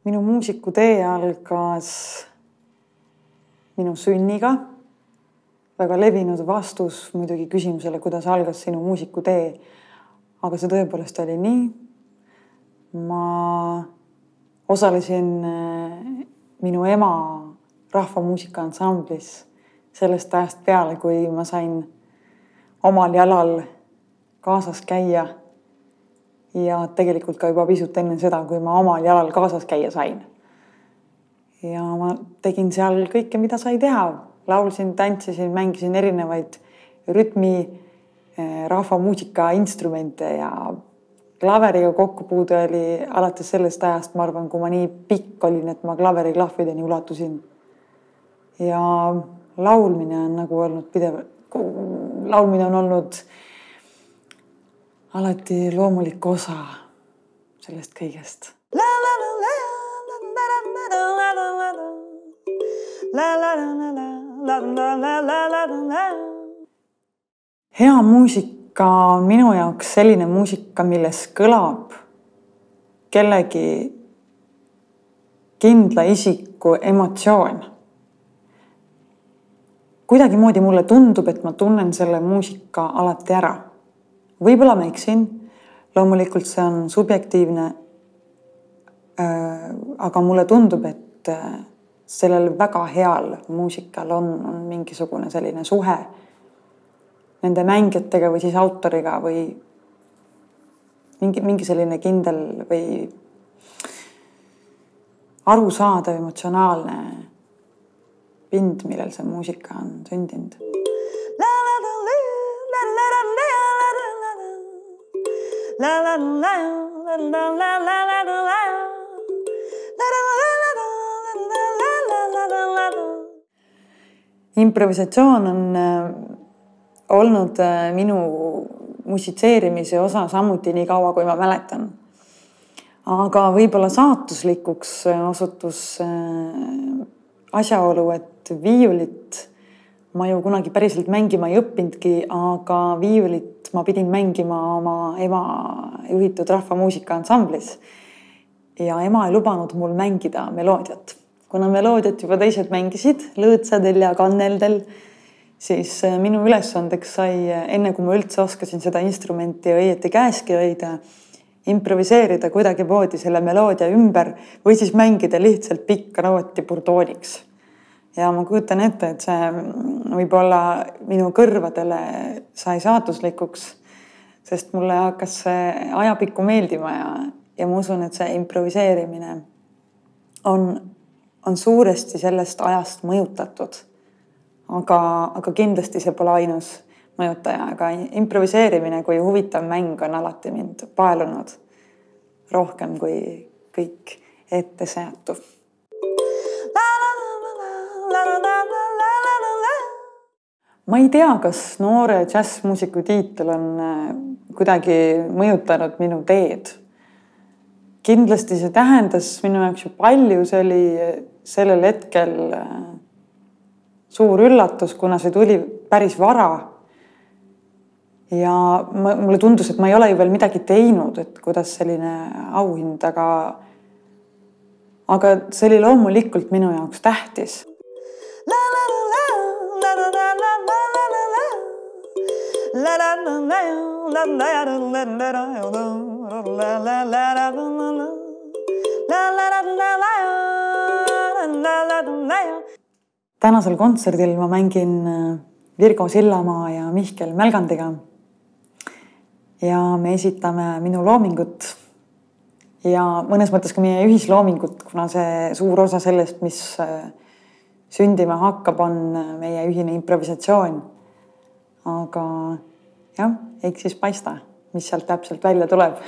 Minu muusikutee algas minu sünniga. Väga levinud vastus muidugi küsimusele, kuidas algas sinu muusikutee. Aga see tõepoolest oli nii. Ma osalesin minu ema rahvamuusika ansamblis sellest ajast peale, kui ma sain omal jalal kaasas käia. Ja tegelikult ka juba pisut enne seda, kui ma omal jalal kaasas käia sain. Ja ma tegin seal kõike, mida sai teha. Laulsin, tantsisin, mängisin erinevaid rütmi, rahvamuusika instrumente ja klaveriga kokkupuude oli alates sellest ajast, ma arvan, kui ma nii pikk olin, et ma klaveri klahvideni ulatusin. Ja laulmine on nagu olnud pidev. Laulmine on olnud alati loomulik osa sellest kõigest. Hea muusika on minu jaoks selline muusika, milles kõlab kellegi kindla isiku emotsioon. Kuidagi moodi mulle tundub, et ma tunnen selle muusika alati ära. Võib-olla ma eksin, loomulikult see on subjektiivne, aga mulle tundub, et sellel väga heal muusikal on mingisugune selline suhe nende mängijatega või siis autoriga või mingi selline kindel või arusaadav emotsionaalne pind, millel see muusika on sündinud. Improvisatsioon on olnud minu musitseerimise osa samuti nii kaua, kui ma mäletan. Aga võib-olla saatuslikuks osutus asjaolu, et viiulit ma ju kunagi päriselt mängima ei õppindki, aga viiulit ma pidin mängima oma ema juhitud rahvamuusika ansamblis. Ja ema ei lubanud mul mängida meloodiat. Kuna meloodiat juba teised mängisid, lõõtsadel ja kanneldel, siis minu ülesandeks sai, enne kui ma üldse oskasin seda instrumenti õieti käeski hoida, improviseerida kuidagi moodi selle meloodia ümber või siis mängida lihtsalt pikka nooti burdooniks. Ja ma kujutan ette, et see võib-olla minu kõrvadele sai saatuslikuks, sest mulle hakkas see ajapikku meeldima ja ma usun, et see improviseerimine on suuresti sellest ajast mõjutatud. Aga kindlasti see pole ainus mõjutaja, aga improviseerimine kui huvitav mäng on alati mind paelunud rohkem kui kõik ette seatu. Ma ei tea, kas noore džässmuusiku tiitel on kuidagi mõjutanud minu teed. Kindlasti see tähendas minu jaoks ju palju, see oli sellel hetkel suur üllatus, kuna see tuli päris vara. Ja mulle tundus, et ma ei ole ju veel midagi teinud, et kuidas selline auhind, aga see oli loomulikult minu jaoks tähtis. Tänasel kontserdil ma mängin Virgo Sillamaa ja Mihkel Mälgandiga. Ja me esitame minu loomingut ja mõnes mõttes ka meie ühisloomingut, kuna see suur osa sellest, mis sündima hakkab, on meie ühine improvisatsioon. Aga jah, eks siis paista, mis sealt täpselt välja tuleb.